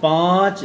5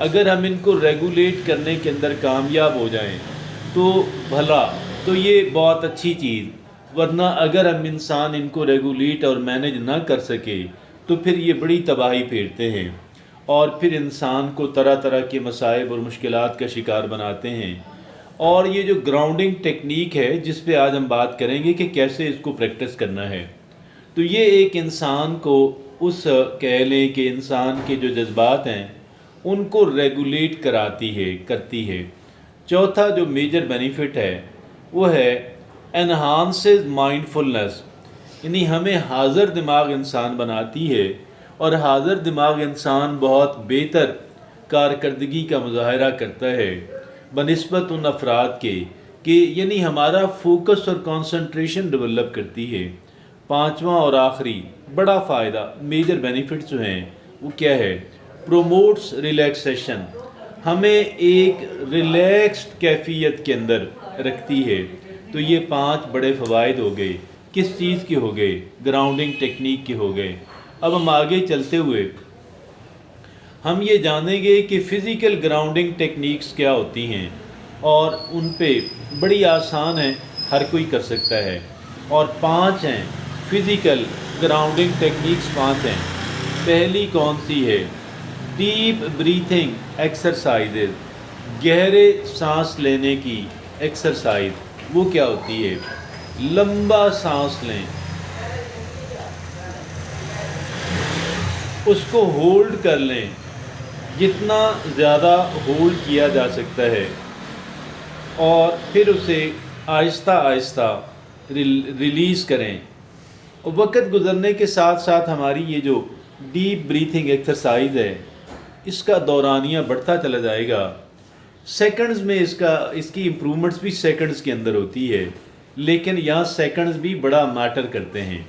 اگر ہم ان کو ریگولیٹ کرنے کے اندر کامیاب ہو جائیں تو بھلا، تو یہ بہت اچھی چیز، ورنہ اگر ہم انسان ان کو ریگولیٹ اور مینج نہ کر سکے تو پھر یہ بڑی تباہی پھیرتے ہیں اور پھر انسان کو طرح طرح کے مصائب اور مشکلات کا شکار بناتے ہیں۔ اور یہ جو گراؤنڈنگ ٹیکنیک ہے جس پہ آج ہم بات کریں گے کہ کیسے اس کو پریکٹس کرنا ہے، تو یہ ایک انسان کو اس کہہ لیں کہ انسان کے جو جذبات ہیں ان کو ریگولیٹ کرتی ہے۔ چوتھا جو میجر بینیفٹ ہے وہ ہے انہانسز مائنڈفلنس، یعنی ہمیں حاضر دماغ انسان بناتی ہے، اور حاضر دماغ انسان بہت بہتر کارکردگی کا مظاہرہ کرتا ہے بنسبت ان افراد کے کہ یعنی ہمارا فوکس اور کانسنٹریشن ڈیولپ کرتی ہے۔ پانچواں اور آخری بڑا فائدہ، میجر بینیفٹ جو ہیں وہ کیا ہے؟ پروموٹس ریلیکسیشن، ہمیں ایک ریلیکسڈ کیفیت کے اندر رکھتی ہے۔ تو یہ 5 بڑے فوائد ہو گئے، کس چیز کے ہو گئے؟ گراؤنڈنگ ٹیکنیک کے ہو گئے۔ اب ہم آگے چلتے ہوئے ہم یہ جانیں گے کہ فزیکل گراؤنڈنگ ٹیکنیکس کیا ہوتی ہیں، اور ان پہ بڑی آسان ہے، ہر کوئی کر سکتا ہے۔ اور 5 ہیں فزیکل گراؤنڈنگ ٹیکنیکس، 5 ہیں۔ پہلی کون سی ہے؟ ڈیپ بریتھنگ ایکسرسائزز، گہرے سانس لینے کی ایکسرسائز۔ وہ کیا ہوتی ہے؟ لمبا سانس لیں، اس کو ہولڈ کر لیں، جتنا زیادہ ہولڈ کیا جا سکتا ہے، اور پھر اسے آہستہ آہستہ ریلیز کریں۔ وقت گزرنے کے ساتھ ساتھ ہماری یہ جو ڈیپ بریتھنگ ایکسرسائز ہے اس کا دورانیہ بڑھتا چلا جائے گا۔ سیکنڈز میں اس کی امپرومنٹس بھی سیکنڈز کے اندر ہوتی ہے، لیکن یہاں سیکنڈز بھی بڑا میٹر کرتے ہیں،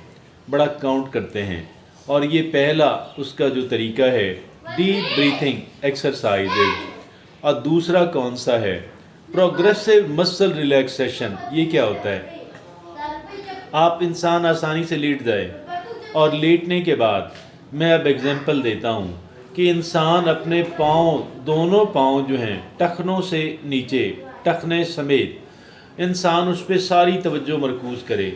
بڑا کاؤنٹ کرتے ہیں۔ اور یہ پہلا اس کا جو طریقہ ہے ڈیپ بریتھنگ ایکسرسائزز۔ اور دوسرا کون سا ہے؟ پروگریسو مسل ریلیکسیشن۔ یہ کیا ہوتا ہے؟ آپ انسان آسانی سے لیٹ جائے، اور لیٹنے کے بعد میں اب ایگزامپل دیتا ہوں کہ انسان اپنے پاؤں، دونوں پاؤں جو ہیں ٹخنوں سے نیچے، ٹخنے سمیت، انسان اس پہ ساری توجہ مرکوز کرے،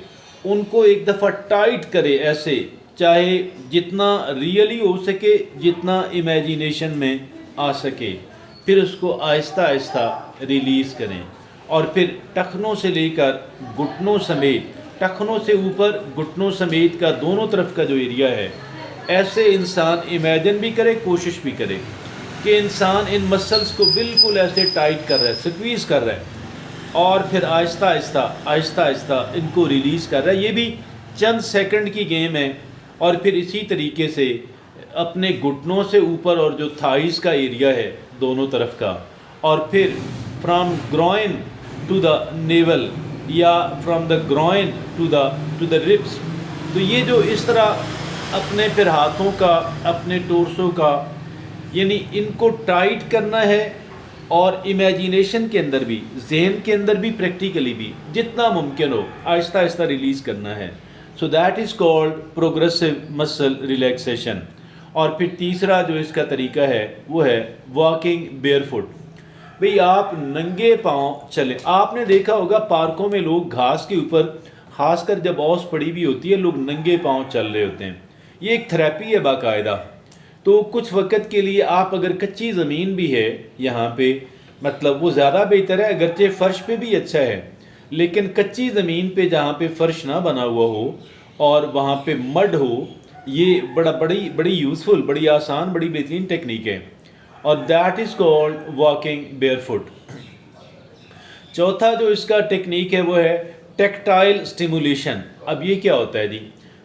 ان کو ایک دفعہ ٹائٹ کرے ایسے، چاہے جتنا ریئلی ہو سکے، جتنا امیجینیشن میں آ سکے، پھر اس کو آہستہ آہستہ ریلیز کریں، اور پھر ٹخنوں سے لے کر گھٹنوں سمیت، ٹخنوں سے اوپر گھٹنوں سمیت کا دونوں طرف کا جو ایریا ہے، ایسے انسان امیجن بھی کرے، کوشش بھی کرے کہ انسان ان مسلز کو بالکل ایسے ٹائٹ کر رہا ہے، سکویز کر رہا ہے، اور پھر آہستہ آہستہ آہستہ آہستہ ان کو ریلیز کر رہا ہے۔ یہ بھی چند سیکنڈ کی گیم ہے۔ اور پھر اسی طریقے سے اپنے گھٹنوں سے اوپر اور جو تھائز کا ایریا ہے دونوں طرف کا، اور پھر from groin to the navel, یا from the groin to the ribs, تو یہ جو اس طرح اپنے پھر ہاتھوں کا، اپنے ٹورسو کا، یعنی ان کو ٹائٹ کرنا ہے، اور امیجینیشن کے اندر بھی، ذہن کے اندر بھی، پریکٹیکلی بھی جتنا ممکن ہو آہستہ آہستہ ریلیز کرنا ہے۔ So that is called progressive مسل ریلیکسیشن۔ اور پھر تیسرا جو اس کا طریقہ ہے وہ ہے واکنگ بیئر فٹ۔ بھئی آپ ننگے پاؤں چلیں۔ آپ نے دیکھا ہوگا پارکوں میں لوگ گھاس کے اوپر، خاص کر جب اوس پڑی ہوئی ہوتی ہے، لوگ ننگے پاؤں چل رہے ہوتے ہیں۔ یہ ایک تھراپی ہے باقاعدہ۔ تو کچھ وقت کے لیے آپ اگر کچی زمین بھی ہے یہاں پہ، مطلب وہ زیادہ بہتر ہے، اگرچہ فرش پہ بھی اچھا ہے، لیکن کچی زمین پہ جہاں پہ فرش نہ بنا ہوا ہو اور وہاں پہ مڈ ہو، یہ بڑی یوزفل، بڑی آسان، بڑی بہترین ٹیکنیک ہے، اور that is called walking barefoot. چوتھا جو اس کا ٹیکنیک ہے وہ ہے ٹیکٹائل سٹیمولیشن۔ اب یہ کیا ہوتا ہے جی؟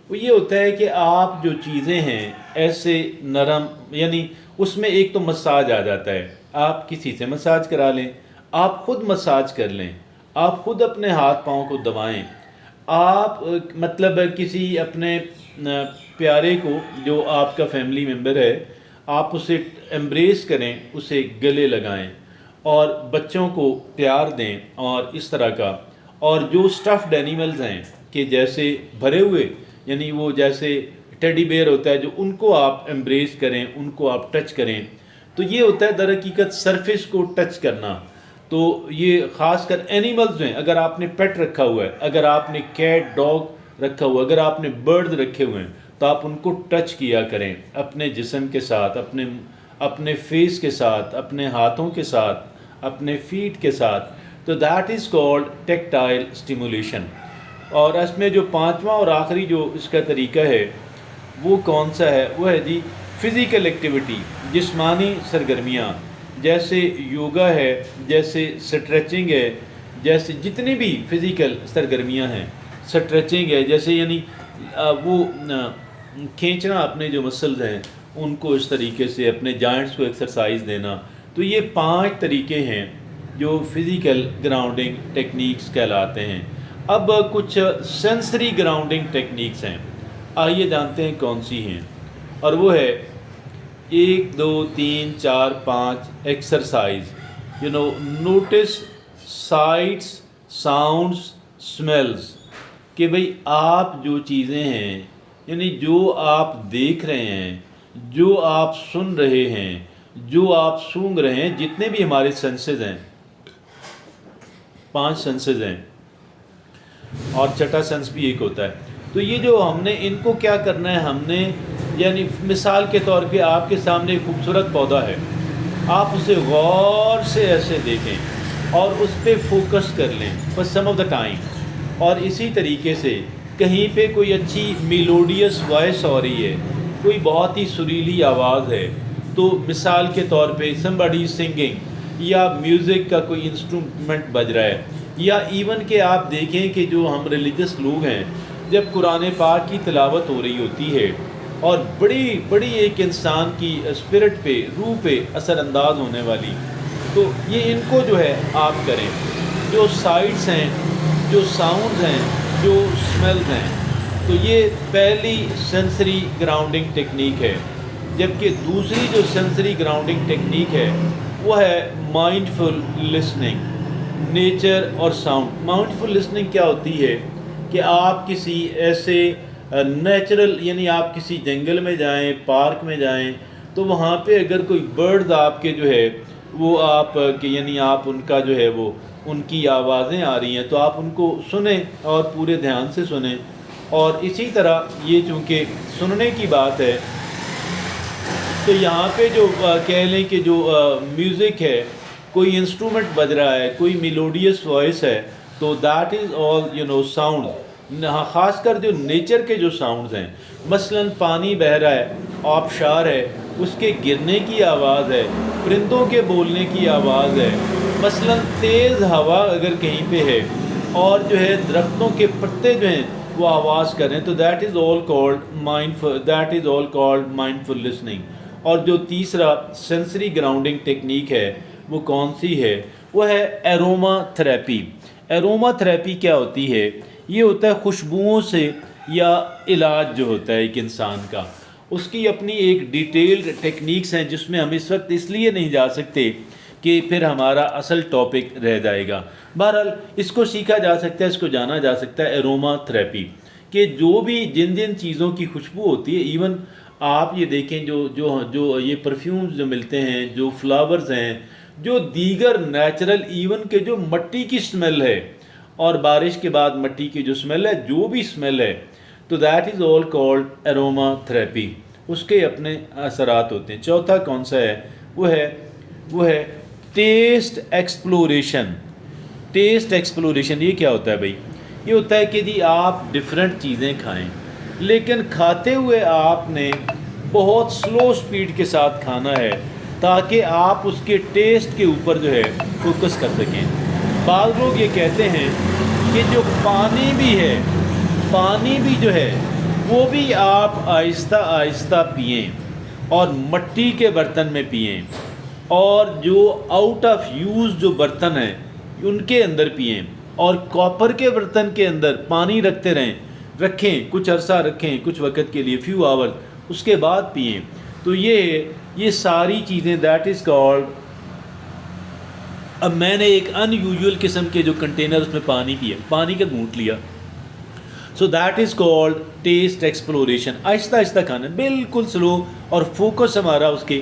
وہ یہ ہوتا ہے کہ آپ جو چیزیں ہیں ایسے نرم، یعنی اس میں ایک تو مساج آ جاتا ہے، آپ کسی سے مساج کرا لیں، آپ خود مساج کر لیں، آپ خود اپنے ہاتھ پاؤں کو دبائیں، آپ مطلب کسی اپنے پیارے کو جو آپ کا فیملی ممبر ہے، آپ اسے ایمبریس کریں، اسے گلے لگائیں، اور بچوں کو پیار دیں، اور اس طرح کا۔ اور جو سٹفڈ اینیملز ہیں کہ جیسے بھرے ہوئے، یعنی وہ جیسے ٹیڈی بیئر ہوتا ہے، جو ان کو آپ ایمبریس کریں، ان کو آپ ٹچ کریں، تو یہ ہوتا ہے در حقیقت سرفیس کو ٹچ کرنا. تو یہ خاص کر اینیملز ہیں، اگر آپ نے پیٹ رکھا ہوا ہے، اگر آپ نے کیٹ ڈاگ رکھا ہوا ہے، اگر آپ نے برڈ رکھے ہوئے ہیں تو آپ ان کو ٹچ کیا کریں اپنے جسم کے ساتھ، اپنے فیس کے ساتھ، اپنے ہاتھوں کے ساتھ، اپنے فیٹ کے ساتھ. تو that is called tactile stimulation. اور اس میں جو پانچواں اور آخری جو اس کا طریقہ ہے وہ کون سا ہے؟ وہ ہے جی فزیکل ایکٹیویٹی، جسمانی سرگرمیاں، جیسے یوگا ہے، جیسے اسٹریچنگ ہے، جیسے جتنی بھی فزیکل سرگرمیاں ہیں. اسٹریچنگ ہے جیسے یعنی وہ کھینچنا اپنے جو مسلز ہیں ان کو اس طریقے سے اپنے جوائنٹس کو ایکسرسائز دینا. تو یہ 5 طریقے ہیں جو فزیکل گراؤنڈنگ ٹیکنیکس کہلاتے ہیں. اب کچھ سینسری گراؤنڈنگ ٹیکنیکس ہیں، آئیے جانتے ہیں کون سی ہیں. اور وہ ہے 1 2 3 4 5 exercise. Notice sights, sounds, smells. کہ بھئی آپ جو چیزیں ہیں، یعنی جو آپ دیکھ رہے ہیں، جو آپ سن رہے ہیں، جو آپ سونگھ رہے ہیں، جتنے بھی ہمارے سینسز ہیں، 5 سینسز ہیں اور چھٹا سینس بھی ایک ہوتا ہے. تو یہ جو ہم نے ان کو کیا کرنا ہے، ہم نے یعنی مثال کے طور پہ آپ کے سامنے ایک خوبصورت پودا ہے، آپ اسے غور سے ایسے دیکھیں اور اس پہ فوکس کر لیں for some of the time. اور اسی طریقے سے کہیں پہ کوئی اچھی میلوڈیس وائس ہو رہی ہے، کوئی بہت ہی سریلی آواز ہے، تو مثال کے طور پہ somebody singing یا میوزک کا کوئی انسٹرومنٹ بج رہا ہے، یا ایون کہ آپ دیکھیں کہ جو ہم ریلیجس لوگ ہیں، جب قرآن پاک کی تلاوت ہو رہی ہوتی ہے اور بڑی بڑی ایک انسان کی اسپرٹ پہ، روح پہ اثر انداز ہونے والی، تو یہ ان کو جو ہے آپ کریں. جو سائٹس ہیں، جو ساؤنڈز ہیں، جو اسمیلز ہیں. تو یہ پہلی سینسری گراؤنڈنگ ٹیکنیک ہے. جبکہ دوسری جو سینسری گراؤنڈنگ ٹیکنیک ہے وہ ہے مائنڈفل لسننگ، نیچر اور ساؤنڈ. مائنڈفل لسننگ کیا ہوتی ہے کہ آپ کسی ایسے نیچرل، یعنی آپ کسی جنگل میں جائیں، پارک میں جائیں، تو وہاں پہ اگر کوئی برڈز آپ کے جو ہے وہ آپ کہ یعنی آپ ان کا جو ہے وہ ان کی آوازیں آ رہی ہیں تو آپ ان کو سنیں اور پورے دھیان سے سنیں. اور اسی طرح یہ چونکہ سننے کی بات ہے تو یہاں پہ جو کہہ لیں کہ جو میوزک ہے، کوئی انسٹرومنٹ بج رہا ہے، کوئی میلوڈیس وائس ہے، تو دیٹ از آل ساؤنڈ. خاص کر جو نیچر کے جو ساؤنڈز ہیں، مثلا پانی بہہ رہا ہے، آبشار ہے، اس کے گرنے کی آواز ہے، پرندوں کے بولنے کی آواز ہے، مثلا تیز ہوا اگر کہیں پہ ہے اور جو ہے درختوں کے پتے جو ہیں وہ آواز کر رہے ہیں، تو that is all called mindful listening. اور جو تیسرا سینسری گراؤنڈنگ ٹیکنیک ہے وہ کون سی ہے؟ وہ ہے ایروما تھراپی. ایروما تھراپی کیا ہوتی ہے؟ یہ ہوتا ہے خوشبوؤں سے یا علاج جو ہوتا ہے ایک انسان کا، اس کی اپنی ایک ڈیٹیلڈ ٹیکنیکس ہیں جس میں ہم اس وقت اس لیے نہیں جا سکتے کہ پھر ہمارا اصل ٹاپک رہ جائے گا. بہرحال اس کو سیکھا جا سکتا ہے، اس کو جانا جا سکتا ہے ایروما تھراپی. کہ جو بھی جن چیزوں کی خوشبو ہوتی ہے، ایون آپ یہ دیکھیں جو یہ پرفیومز جو ملتے ہیں، جو فلاورز ہیں، جو دیگر نیچرل، ایون کہ جو مٹی کی سمیل ہے اور بارش کے بعد مٹی کی جو سمیل ہے، جو بھی سمیل ہے، تو that is all called aroma therapy. اس کے اپنے اثرات ہوتے ہیں. چوتھا کون سا ہے؟ وہ ہے ٹیسٹ ایکسپلوریشن. ٹیسٹ ایکسپلوریشن یہ کیا ہوتا ہے بھائی؟ یہ ہوتا ہے کہ جی آپ ڈفرینٹ چیزیں کھائیں، لیکن کھاتے ہوئے آپ نے بہت سلو سپیڈ کے ساتھ کھانا ہے تاکہ آپ اس کے ٹیسٹ کے اوپر جو ہے فوکس کر سکیں. بعض لوگ یہ کہتے ہیں کہ جو پانی بھی ہے، پانی بھی جو ہے وہ بھی آپ آہستہ آہستہ پئیں اور مٹی کے برتن میں پئیں، اور جو آؤٹ آف یوز جو برتن ہیں ان کے اندر پئیں، اور کاپر کے برتن کے اندر پانی رکھیں کچھ عرصہ رکھیں، کچھ وقت کے لیے، فیو آور، اس کے بعد پئیں. تو یہ ساری چیزیں دیٹ از کالڈ. اب میں نے ایک ان یوزول قسم کے جو کنٹینر اس میں پانی پیا، پانی کا گھونٹ لیا، so that is called test exploration. آہستہ آہستہ کھانا، بالکل سلو، اور فوکس ہمارا اس کے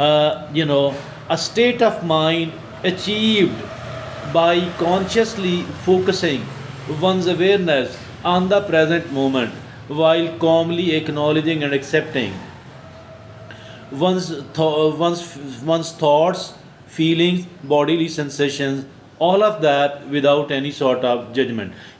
a state of mind achieved by consciously focusing one's awareness on the present moment while calmly acknowledging and accepting one's thoughts, feelings, bodily sensations, all of that without any sort of judgment.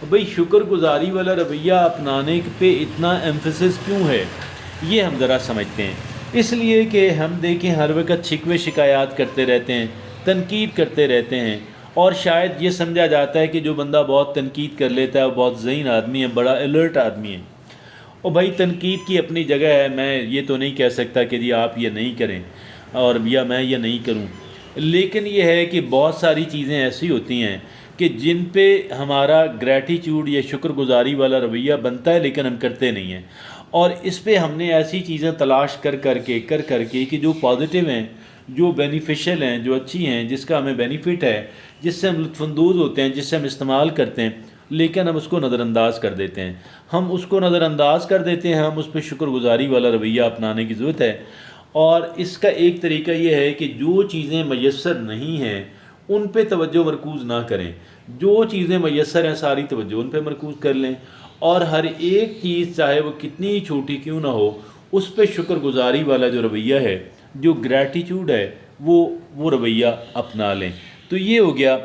بھئی شکر گزاری والا رویہ اپنانے پہ اتنا emphasis کیوں ہے، یہ ہم ذرا سمجھتے ہیں۔ اس لیے کہ ہم دیکھیں ہر وقت شکوے شکایات کرتے رہتے ہیں، تنقید کرتے رہتے ہیں، اور شاید یہ سمجھا جاتا ہے کہ جو بندہ بہت تنقید کر لیتا ہے وہ بہت ذہین آدمی ہے، بڑا الرٹ آدمی ہے۔ اور بھائی تنقید کی اپنی جگہ ہے، میں یہ تو نہیں کہہ سکتا کہ جی آپ یہ نہیں کریں اور یا میں یہ نہیں کروں، لیکن یہ ہے کہ بہت ساری چیزیں ایسی ہوتی ہیں کہ جن پہ ہمارا گریٹیچیوڈ یا شکر گزاری والا رویہ بنتا ہے لیکن ہم کرتے نہیں ہیں، اور اس پہ ہم نے ایسی چیزیں تلاش کر کر کے کہ جو پازیٹیو ہیں، جو بینیفیشل ہیں، جو اچھی ہیں، جس کا ہمیں بینیفٹ ہے، جس سے ہم لطف اندوز ہوتے ہیں، جس سے ہم استعمال کرتے ہیں، لیکن ہم اس کو نظر انداز کر دیتے ہیں۔ ہم اس کو نظر انداز کر دیتے ہیں، ہم اس پہ شکر گزاری والا رویہ اپنانے کی ضرورت ہے۔ اور اس کا ایک طریقہ یہ ہے کہ جو چیزیں میسر نہیں ہیں ان پہ توجہ مرکوز نہ کریں، جو چیزیں میسر ہیں ساری توجہ ان پہ مرکوز کر لیں، اور ہر ایک چیز چاہے وہ کتنی ہی چھوٹی کیوں نہ ہو اس پہ شکر گزاری والا جو رویہ ہے، جو گریٹیچیوڈ ہے، وہ رویہ اپنا لیں۔ تو یہ ہو گیا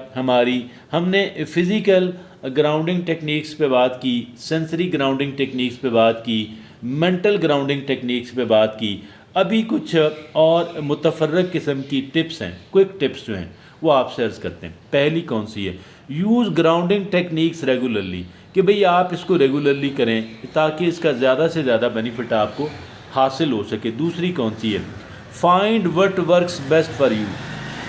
ہم نے فزیکل گراؤنڈنگ ٹیکنیکس پہ بات کی، سینسری گراؤنڈنگ ٹیکنیکس پہ بات کی، مینٹل گراؤنڈنگ ٹیکنیکس پہ بات کی۔ ابھی کچھ اور متفرق قسم کی ٹپس ہیں، کوئک ٹپس جو ہیں وہ آپ سے عرض کرتے ہیں۔ پہلی کون سی ہے؟ یوز گراؤنڈنگ ٹیکنیکس ریگولرلی، کہ بھئی آپ اس کو ریگولرلی کریں تاکہ اس کا زیادہ سے زیادہ بینیفٹ آپ کو حاصل ہو سکے۔ دوسری کون سی ہے؟ Find what works best for you.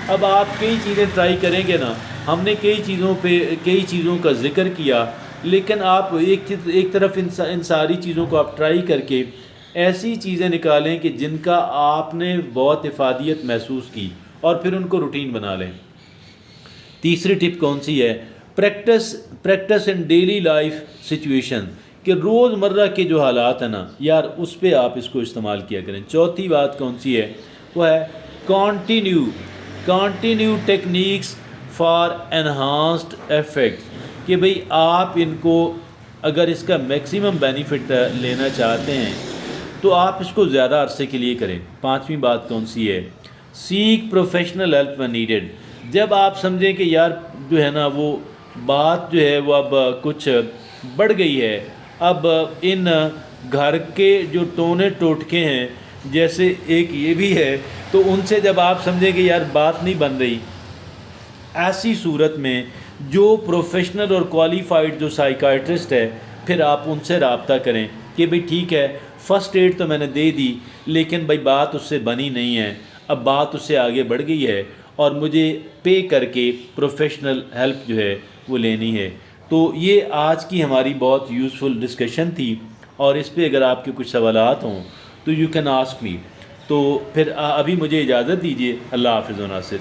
اب آپ کئی چیزیں ٹرائی کریں گے نا، ہم نے کئی چیزوں کا ذکر کیا، لیکن آپ ایک طرف ان ساری چیزوں کو آپ ٹرائی کر کے ایسی چیزیں نکالیں کہ جن کا آپ نے بہت افادیت محسوس کی، اور پھر ان کو روٹین بنا لیں۔ تیسری ٹپ کون سی ہے؟ Practice in daily life situation, کہ روز مرہ کے جو حالات ہیں نا یار اس پہ آپ اس کو استعمال کیا کریں۔ چوتھی بات کون سی ہے؟ وہ ہے continue techniques for enhanced effect, کہ بھئی آپ ان کو اگر اس کا میکسیمم بینیفٹ لینا چاہتے ہیں تو آپ اس کو زیادہ عرصے کے لیے کریں۔ پانچویں بات کون سی ہے؟ سیک پروفیشنل ہیلپ when نیڈیڈ، جب آپ سمجھیں کہ یار جو ہے نا وہ بات جو ہے وہ اب کچھ بڑھ گئی ہے، اب ان گھر کے جو ٹونے ٹوٹکے ہیں جیسے ایک یہ بھی ہے، تو ان سے جب آپ سمجھیں کہ یار بات نہیں بن رہی، ایسی صورت میں جو پروفیشنل اور کوالیفائڈ جو سائیکائٹرسٹ ہے پھر آپ ان سے رابطہ کریں کہ بھئی ٹھیک ہے فرسٹ ایڈ تو میں نے دے دی، لیکن بھئی بات اس سے بنی نہیں ہے، اب بات اس سے آگے بڑھ گئی ہے اور مجھے پے کر کے پروفیشنل ہیلپ جو ہے وہ لینی ہے۔ تو یہ آج کی ہماری بہت یوزفل ڈسکشن تھی، اور اس پہ اگر آپ کے کچھ سوالات ہوں تو یو کین آسک می۔ تو پھر ابھی مجھے اجازت دیجیے، اللہ حافظ و ناصر۔